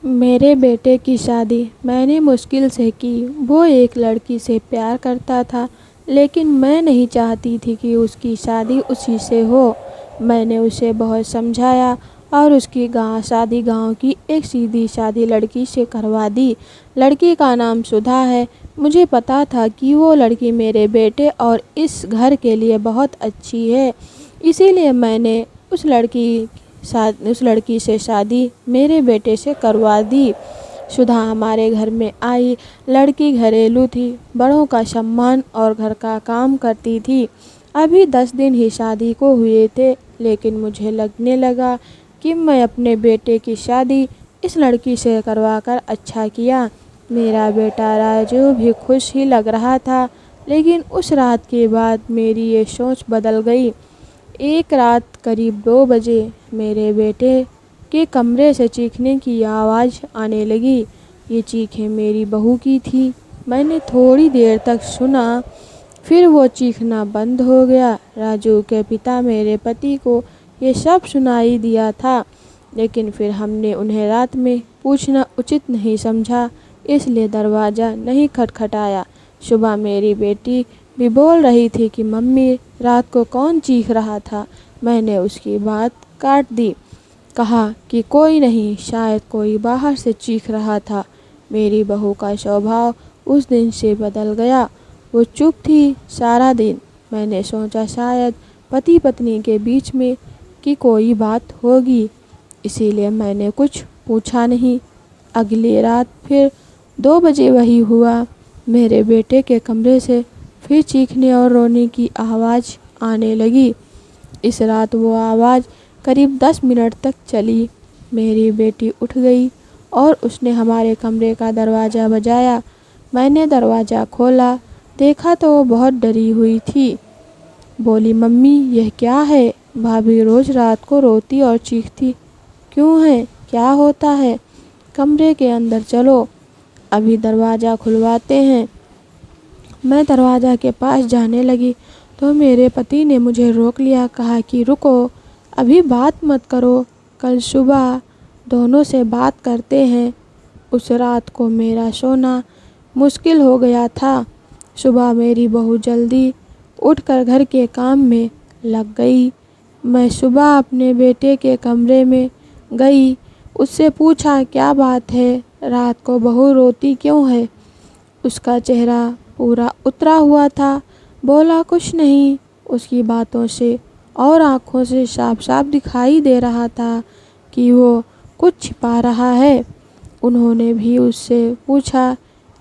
मेरे बेटे की शादी मैंने मुश्किल से की। वो एक लड़की से प्यार करता था, लेकिन मैं नहीं चाहती थी कि उसकी शादी उसी से हो। मैंने उसे बहुत समझाया और उसकी शादी गांव की एक सीधी सादी लड़की से करवा दी। लड़की का नाम सुधा है। मुझे पता था कि वो लड़की मेरे बेटे और इस घर के लिए बहुत अच्छी है, इसीलिए मैंने उस लड़की से शादी मेरे बेटे से करवा दी। सुधा हमारे घर में आई। लड़की घरेलू थी, बड़ों का सम्मान और घर का काम करती थी। अभी 10 दिन ही शादी को हुए थे, लेकिन मुझे लगने लगा कि मैं अपने बेटे की शादी इस लड़की से करवाकर अच्छा किया। मेरा बेटा राजू भी खुश ही लग रहा था, लेकिन उस रात के बाद मेरी ये सोच बदल गई। एक रात करीब 2 बजे मेरे बेटे के कमरे से चीखने की आवाज़ आने लगी। ये चीखें मेरी बहू की थी। मैंने थोड़ी देर तक सुना, फिर वो चीखना बंद हो गया। राजू के पिता मेरे पति को ये सब सुनाई दिया था, लेकिन फिर हमने उन्हें रात में पूछना उचित नहीं समझा, इसलिए दरवाज़ा नहीं खटखटाया। सुबह मेरी बेटी भी बोल रही थी कि मम्मी, रात को कौन चीख रहा था। मैंने उसकी बात काट दी, कहा कि कोई नहीं, शायद कोई बाहर से चीख रहा था। मेरी बहू का स्वभाव उस दिन से बदल गया। वो चुप थी सारा दिन। मैंने सोचा शायद पति पत्नी के बीच में की कोई बात होगी, इसीलिए मैंने कुछ पूछा नहीं। अगली रात फिर 2 बजे वही हुआ। मेरे बेटे के कमरे से फिर चीखने और रोने की आवाज़ आने लगी। इस रात वो आवाज़ करीब 10 मिनट तक चली। मेरी बेटी उठ गई और उसने हमारे कमरे का दरवाज़ा बजाया। मैंने दरवाज़ा खोला, देखा तो वो बहुत डरी हुई थी। बोली, मम्मी यह क्या है? भाभी रोज़ रात को रोती और चीखती क्यों है? क्या होता है? कमरे के अंदर चलो, अभी दरवाज़ा खुलवाते हैं। मैं दरवाज़ा के पास जाने लगी तो मेरे पति ने मुझे रोक लिया, कहा कि रुको, अभी बात मत करो, कल सुबह दोनों से बात करते हैं। उस रात को मेरा सोना मुश्किल हो गया था। सुबह मेरी बहू जल्दी उठकर घर के काम में लग गई। मैं सुबह अपने बेटे के कमरे में गई, उससे पूछा क्या बात है, रात को बहू रोती क्यों है। उसका चेहरा पूरा उतरा हुआ था। बोला कुछ नहीं। उसकी बातों से और आँखों से साफ साफ दिखाई दे रहा था कि वो कुछ छिपा रहा है। उन्होंने भी उससे पूछा,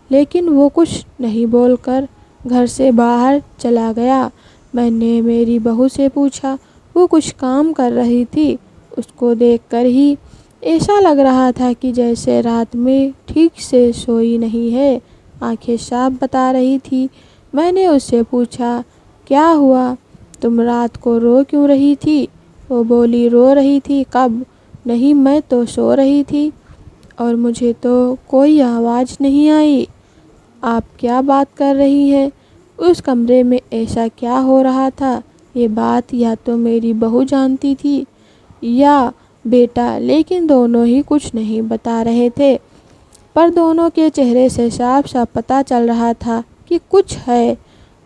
लेकिन वो कुछ नहीं बोलकर घर से बाहर चला गया। मैंने मेरी बहू से पूछा, वो कुछ काम कर रही थी। उसको देखकर ही ऐसा लग रहा था कि जैसे रात में ठीक से सोई नहीं है, आंखें साफ बता रही थी। मैंने उससे पूछा, क्या हुआ, तुम रात को रो क्यों रही थी? वो बोली, रो रही थी? कब? नहीं, मैं तो सो रही थी और मुझे तो कोई आवाज़ नहीं आई। आप क्या बात कर रही हैं? उस कमरे में ऐसा क्या हो रहा था? ये बात या तो मेरी बहू जानती थी या बेटा, लेकिन दोनों ही कुछ नहीं बता रहे थे। पर दोनों के चेहरे से साफ साफ पता चल रहा था कि कुछ है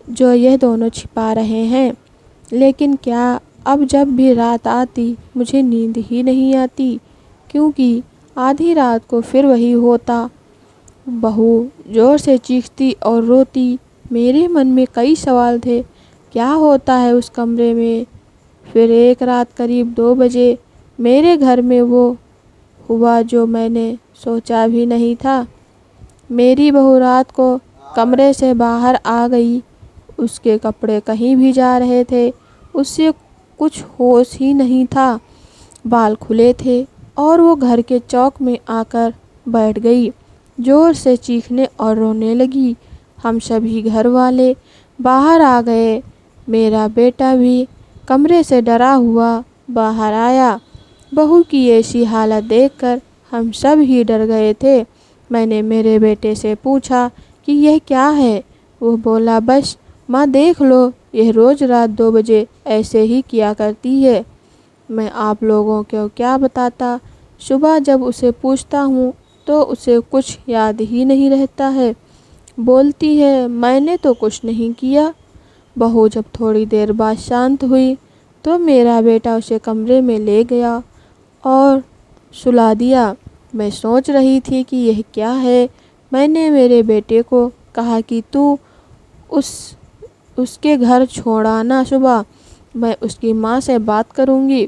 जो यह दोनों छिपा रहे हैं। लेकिन क्या? अब जब भी रात आती मुझे नींद ही नहीं आती, क्योंकि आधी रात को फिर वही होता। बहू ज़ोर से चीखती और रोती। मेरे मन में कई सवाल थे, क्या होता है उस कमरे में। फिर एक रात करीब 2 बजे मेरे घर में वो हुआ जो मैंने सोचा भी नहीं था। मेरी बहू रात को कमरे से बाहर आ गई। उसके कपड़े कहीं भी जा रहे थे। उससे कुछ होश ही नहीं था। बाल खुले थे और वो घर के चौक में आकर बैठ गई। ज़ोर से चीखने और रोने लगी। हम सभी घर वाले बाहर आ गए। मेरा बेटा भी कमरे से डरा हुआ बाहर आया। बहू की ऐसी हालत देखकर हम सब ही डर गए थे। मैंने मेरे बेटे से पूछा कि यह क्या है। वो बोला, बस माँ देख लो, यह रोज़ रात 2 बजे ऐसे ही किया करती है। मैं आप लोगों को क्या बताता। सुबह जब उसे पूछता हूँ तो उसे कुछ याद ही नहीं रहता है। बोलती है मैंने तो कुछ नहीं किया। बहू जब थोड़ी देर बाद शांत हुई तो मेरा बेटा उसे कमरे में ले गया और सुला दिया। मैं सोच रही थी कि यह क्या है। मैंने मेरे बेटे को कहा कि तू उसके घर छोड़ आना सुबह, मैं उसकी माँ से बात करूँगी।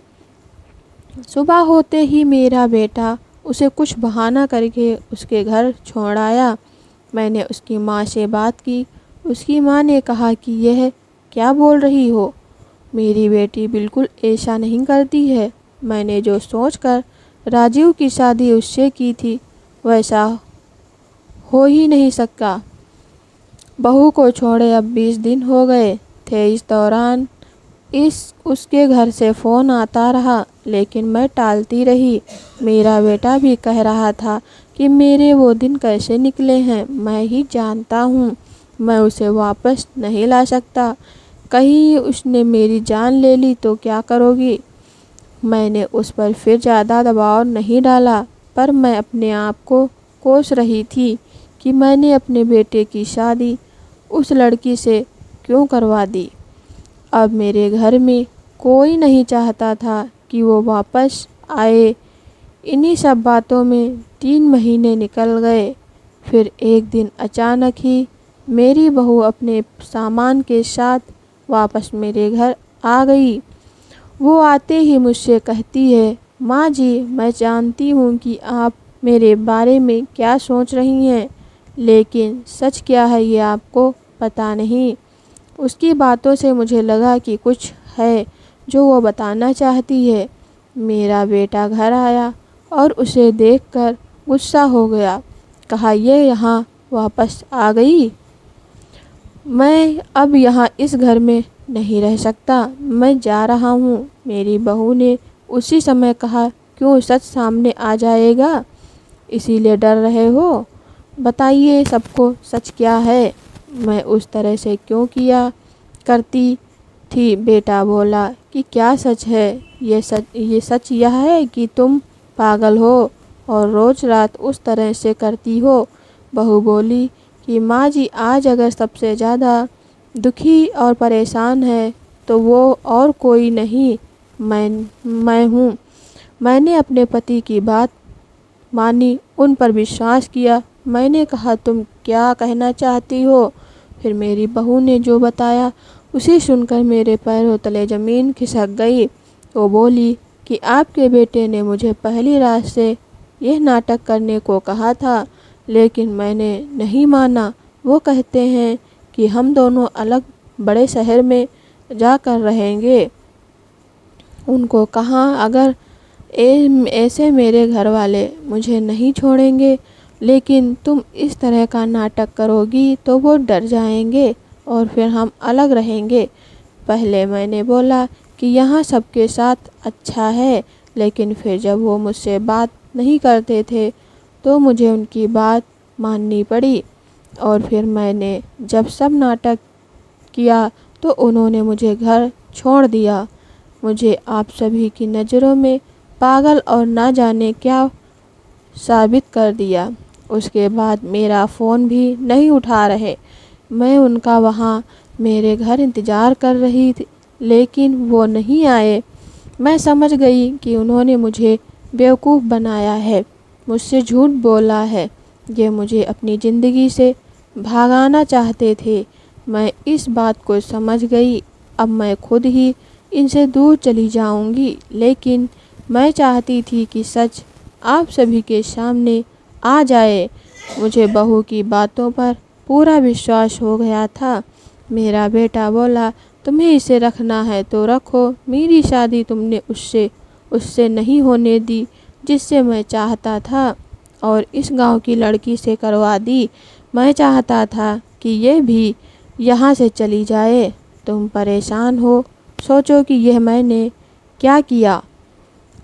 सुबह होते ही मेरा बेटा उसे कुछ बहाना करके उसके घर छोड़ आया। मैंने उसकी माँ से बात की। उसकी माँ ने कहा कि यह क्या बोल रही हो, मेरी बेटी बिल्कुल ऐसा नहीं करती है। मैंने जो सोचकर राजीव की शादी उससे की थी वैसा हो ही नहीं सकता। बहू को छोड़े अब 20 दिन हो गए थे। इस दौरान उसके घर से फ़ोन आता रहा लेकिन मैं टालती रही। मेरा बेटा भी कह रहा था कि मेरे वो दिन कैसे निकले हैं मैं ही जानता हूँ। मैं उसे वापस नहीं ला सकता। कहीं उसने मेरी जान ले ली तो क्या करोगी। मैंने उस पर फिर ज़्यादा दबाव नहीं डाला, पर मैं अपने आप को कोस रही थी कि मैंने अपने बेटे की शादी उस लड़की से क्यों करवा दी। अब मेरे घर में कोई नहीं चाहता था कि वो वापस आए। इन्हीं सब बातों में 3 महीने निकल गए। फिर एक दिन अचानक ही मेरी बहू अपने सामान के साथ वापस मेरे घर आ गई। वो आते ही मुझसे कहती है, माँ जी मैं जानती हूँ कि आप मेरे बारे में क्या सोच रही हैं, लेकिन सच क्या है ये आपको पता नहीं। उसकी बातों से मुझे लगा कि कुछ है जो वो बताना चाहती है। मेरा बेटा घर आया और उसे देखकर गुस्सा हो गया। कहा ये यहाँ वापस आ गई। मैं अब यहाँ इस घर में नहीं रह सकता, मैं जा रहा हूँ। मेरी बहू ने उसी समय कहा, क्यों सच सामने आ जाएगा इसीलिए डर रहे हो। बताइए सबको सच क्या है। मैं उस तरह से क्यों किया करती थी। बेटा बोला कि क्या सच है। ये सच यह है कि तुम पागल हो और रोज़ रात उस तरह से करती हो। बहू बोली कि माँ जी आज अगर सबसे ज़्यादा दुखी और परेशान है तो वो और कोई नहीं मैं हूँ। मैंने अपने पति की बात मानी, उन पर विश्वास किया। मैंने कहा तुम क्या कहना चाहती हो। फिर मेरी बहू ने जो बताया उसे सुनकर मेरे पैरों तले ज़मीन खिसक गई। वो बोली कि आपके बेटे ने मुझे पहली रात से यह नाटक करने को कहा था, लेकिन मैंने नहीं माना। वो कहते हैं कि हम दोनों अलग बड़े शहर में जाकर रहेंगे। उनको कहा अगर ऐसे मेरे घर वाले मुझे नहीं छोड़ेंगे, लेकिन तुम इस तरह का नाटक करोगी तो वो डर जाएंगे और फिर हम अलग रहेंगे। पहले मैंने बोला कि यहाँ सबके साथ अच्छा है, लेकिन फिर जब वो मुझसे बात नहीं करते थे तो मुझे उनकी बात माननी पड़ी। और फिर मैंने जब सब नाटक किया तो उन्होंने मुझे घर छोड़ दिया। मुझे आप सभी की नज़रों में पागल और ना जाने क्या साबित कर दिया। उसके बाद मेरा फ़ोन भी नहीं उठा रहे। मैं उनका वहाँ मेरे घर इंतज़ार कर रही थी, लेकिन वो नहीं आए। मैं समझ गई कि उन्होंने मुझे बेवकूफ़ बनाया है, मुझसे झूठ बोला है। ये मुझे अपनी ज़िंदगी से भागाना चाहते थे। मैं इस बात को समझ गई। अब मैं खुद ही इनसे दूर चली जाऊंगी, लेकिन मैं चाहती थी कि सच आप सभी के सामने आ जाए। मुझे बहू की बातों पर पूरा विश्वास हो गया था। मेरा बेटा बोला तुम्हें इसे रखना है तो रखो। मेरी शादी तुमने उससे नहीं होने दी जिससे मैं चाहता था, और इस गांव की लड़की से करवा दी। मैं चाहता था कि ये भी यहाँ से चली जाए। तुम परेशान हो, सोचो कि यह मैंने क्या किया।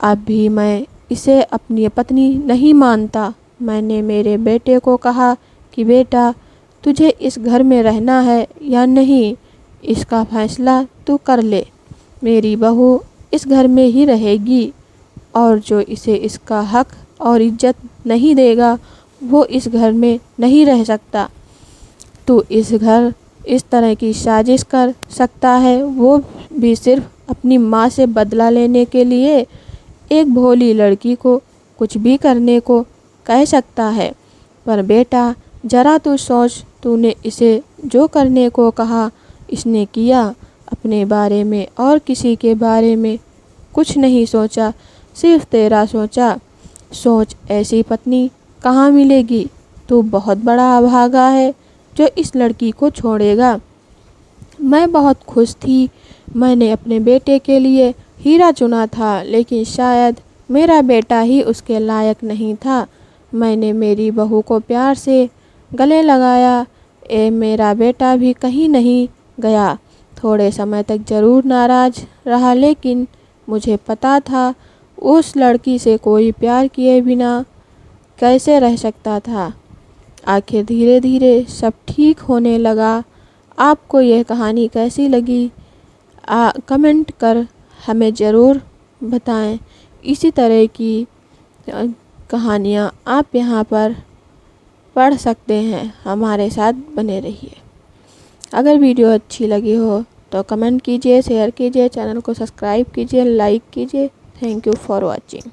अब भी मैं इसे अपनी पत्नी नहीं मानता। मैंने मेरे बेटे को कहा कि बेटा तुझे इस घर में रहना है या नहीं, इसका फैसला तू कर ले। मेरी बहू इस घर में ही रहेगी और जो इसे इसका हक और इज्जत नहीं देगा वो इस घर में नहीं रह सकता। तू इस तरह की साजिश कर सकता है, वो भी सिर्फ अपनी माँ से बदला लेने के लिए। एक भोली लड़की को कुछ भी करने को कह सकता है, पर बेटा ज़रा तू सोच, तूने इसे जो करने को कहा इसने किया। अपने बारे में और किसी के बारे में कुछ नहीं सोचा, सिर्फ तेरा सोचा। सोच ऐसी पत्नी कहाँ मिलेगी। तू बहुत बड़ा अभागा है जो इस लड़की को छोड़ेगा। मैं बहुत खुश थी, मैंने अपने बेटे के लिए हीरा चुना था, लेकिन शायद मेरा बेटा ही उसके लायक नहीं था। मैंने मेरी बहू को प्यार से गले लगाया। मेरा बेटा भी कहीं नहीं गया। थोड़े समय तक ज़रूर नाराज़ रहा, लेकिन मुझे पता था उस लड़की से कोई प्यार किए बिना कैसे रह सकता था। आखिर धीरे धीरे सब ठीक होने लगा। आपको यह कहानी कैसी लगी कमेंट कर हमें ज़रूर बताएं। इसी तरह की कहानियाँ आप यहाँ पर पढ़ सकते हैं। हमारे साथ बने रहिए। अगर वीडियो अच्छी लगी हो तो कमेंट कीजिए, शेयर कीजिए, चैनल को सब्सक्राइब कीजिए, लाइक कीजिए। Thank you for watching.